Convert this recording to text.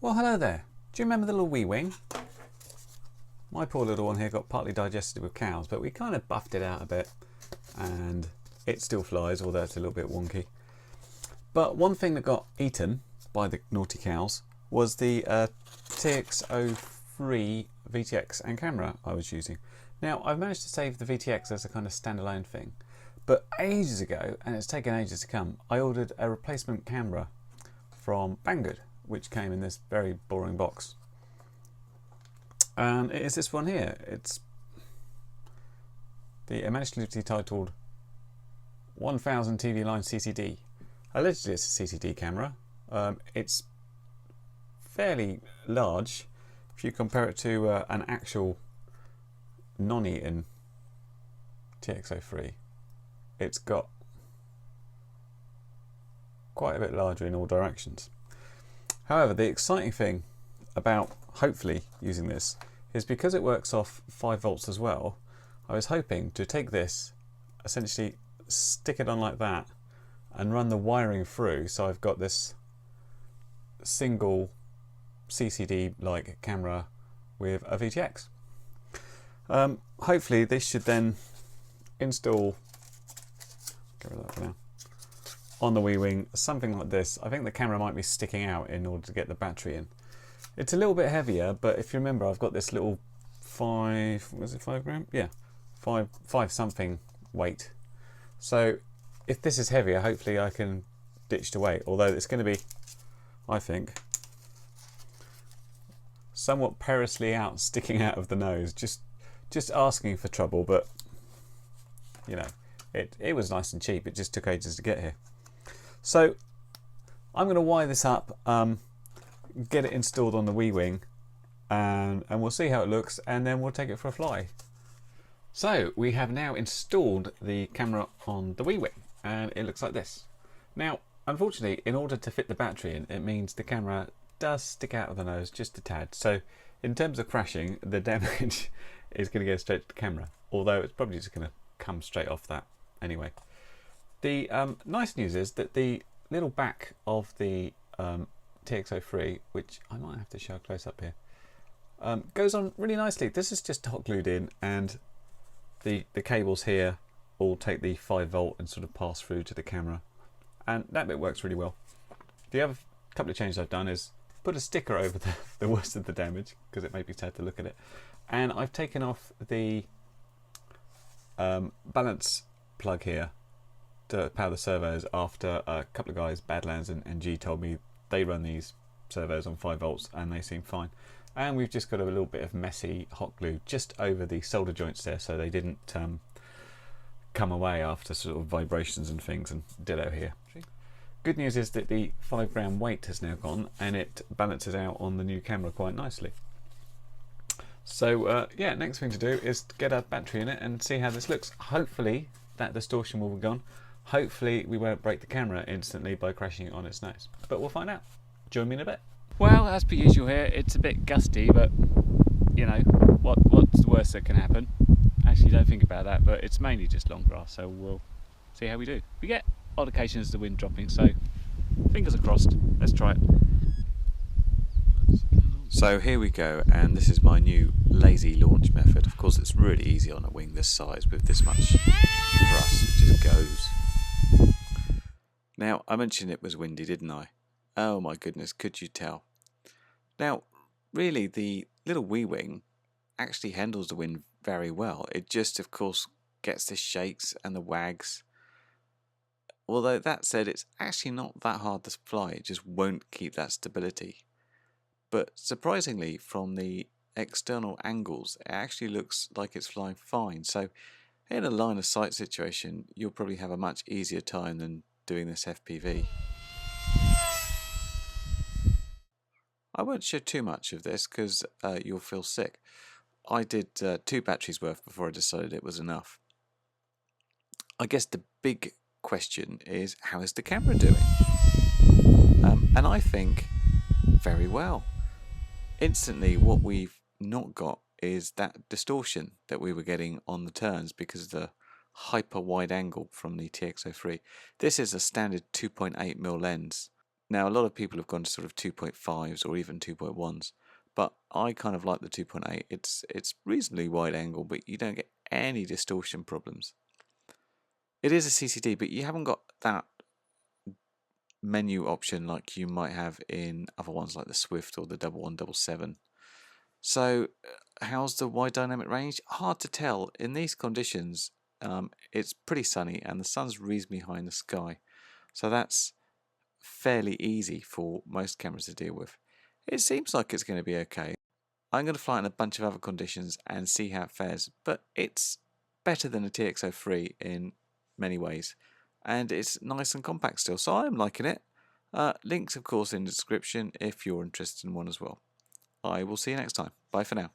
Well, hello there. Do you remember the little Wee Wing? My poor little one here got partly digested with cows, but we kind of buffed it out a bit and it still flies, although it's a little bit wonky. But one thing that got eaten by the naughty cows was the TX03 VTX and camera I was using. Now, I've managed to save the VTX as a kind of standalone thing, but ages ago, and it's taken ages to come, I ordered a replacement camera from Banggood, which came in this very boring box. And it is this one here. It's the imaginatively titled 1000 TV line CCD. Allegedly it's a CCD camera. It's fairly large if you compare it to an actual non-Eaton TX03. It's got quite a bit larger in all directions. However, the exciting thing about hopefully using this is because it works off 5 volts as well. I was hoping to take this, essentially stick it on like that and run the wiring through, so I've got this single CCD like camera with a VTX. Hopefully this should then install, get rid of that for now, on the Wii Wing, something like this. I think the camera might be sticking out in order to get the battery in. It's a little bit heavier, but if you remember, I've got this little 5 gram? Yeah, 5 something weight. So if this is heavier, hopefully I can ditch the weight, although it's going to be, I think, somewhat perilously sticking out of the nose, just asking for trouble. But you know, it was nice and cheap. It just took ages to get here. So I'm going to wire this up, get it installed on the Wii Wing, and we'll see how it looks, and then we'll take it for a fly. So we have now installed the camera on the Wii Wing, and it looks like this. Now, unfortunately, in order to fit the battery in, it means the camera does stick out of the nose just a tad. So in terms of crashing, the damage is going to go straight to the camera, although it's probably just going to come straight off that anyway. The nice news is that the little back of the TX03, which I might have to show close up here, goes on really nicely. This is just hot glued in, and the cables here all take the 5 volt and sort of pass through to the camera, and that bit works really well. The other couple of changes I've done is put a sticker over the worst of the damage, because it may be sad to look at it, and I've taken off the balance plug here to power the servos after a couple of guys, Badlands and G, told me they run these servos on 5 volts and they seem fine. And we've just got a little bit of messy hot glue just over the solder joints there, so they didn't come away after sort of vibrations and things, and ditto here. Good news is that the 5 gram weight has now gone, and it balances out on the new camera quite nicely. So yeah, next thing to do is get a battery in it and see how this looks. Hopefully that distortion will be gone. Hopefully we won't break the camera instantly by crashing it on its nose, but we'll find out. Join me in a bit. Well, as per usual here, it's a bit gusty, but you know, what's the worst that can happen? Actually, don't think about that, but it's mainly just long grass, so we'll see how we do. We get odd occasions of the wind dropping, so fingers are crossed. Let's try it. So here we go, and this is my new lazy launch method. Of course, it's really easy on a wing this size with this much thrust. It just goes. Now, I mentioned it was windy, didn't I? Oh my goodness, could you tell? Now, really, the little Wii Wing actually handles the wind very well. It just, of course, gets the shakes and the wags. Although, that said, it's actually not that hard to fly. It just won't keep that stability. But surprisingly, from the external angles, it actually looks like it's flying fine. So in a line of sight situation, you'll probably have a much easier time than doing this FPV. I won't show too much of this because you'll feel sick. I did 2 batteries worth before I decided it was enough. I guess the big question is, how is the camera doing? And I think very well. Instantly, what we've not got is that distortion that we were getting on the turns because of the hyper wide angle from the TX03. This is a standard 2.8mm lens. Now, a lot of people have gone to sort of 2.5s or even 2.1s, but I kind of like the 2.8. It's reasonably wide angle, but you don't get any distortion problems. It is a CCD, but you haven't got that menu option like you might have in other ones like the Swift or the 1177. So, how's the wide dynamic range? Hard to tell. In these conditions, it's pretty sunny and the sun's reasonably high in the sky. So that's fairly easy for most cameras to deal with. It seems like it's going to be okay. I'm going to fly it in a bunch of other conditions and see how it fares, but it's better than a TX03 in many ways, and it's nice and compact still, so I'm liking it. Links, of course, in the description if you're interested in one as well. I will see you next time. Bye for now.